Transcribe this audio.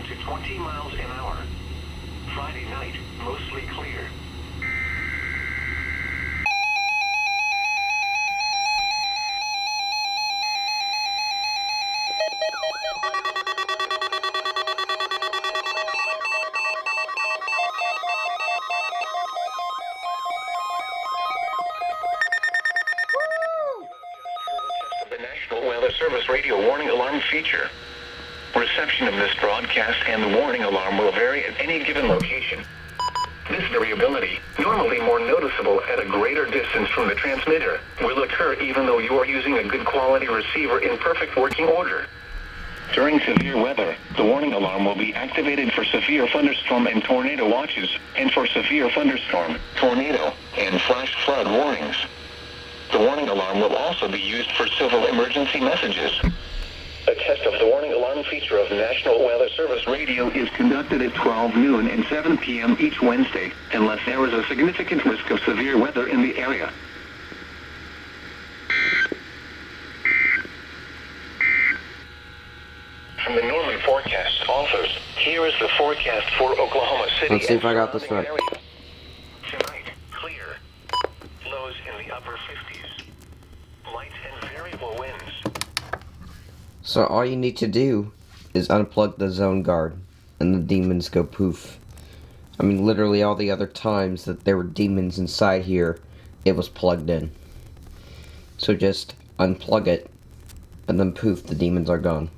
to 20 miles an hour. Friday night, mostly clear. The National Weather Service radio warning alarm feature. Reception of this broadcast and the warning alarm will vary at any given location. This variability, normally more noticeable at a greater distance from the transmitter, will occur even though you are using a good quality receiver in perfect working order. During severe weather, the warning alarm will be activated for severe thunderstorm and tornado watches, and for severe thunderstorm, tornado, and flash flood warnings. The warning alarm will also be used for civil emergency messages. A test of the warning alarm feature of National Weather Service radio is conducted at 12 noon and 7 p.m. each Wednesday, unless there is a significant risk of severe weather in the area. From the Norman Forecast authors, here is the forecast for Oklahoma City. Let's see if I got this right. Tonight, clear. Lows in the upper 50s. Light and variable winds. So all you need to do is unplug the zone guard, and the demons go poof. I mean, literally all the other times that there were demons inside here, it was plugged in. So just unplug it, and then poof, the demons are gone.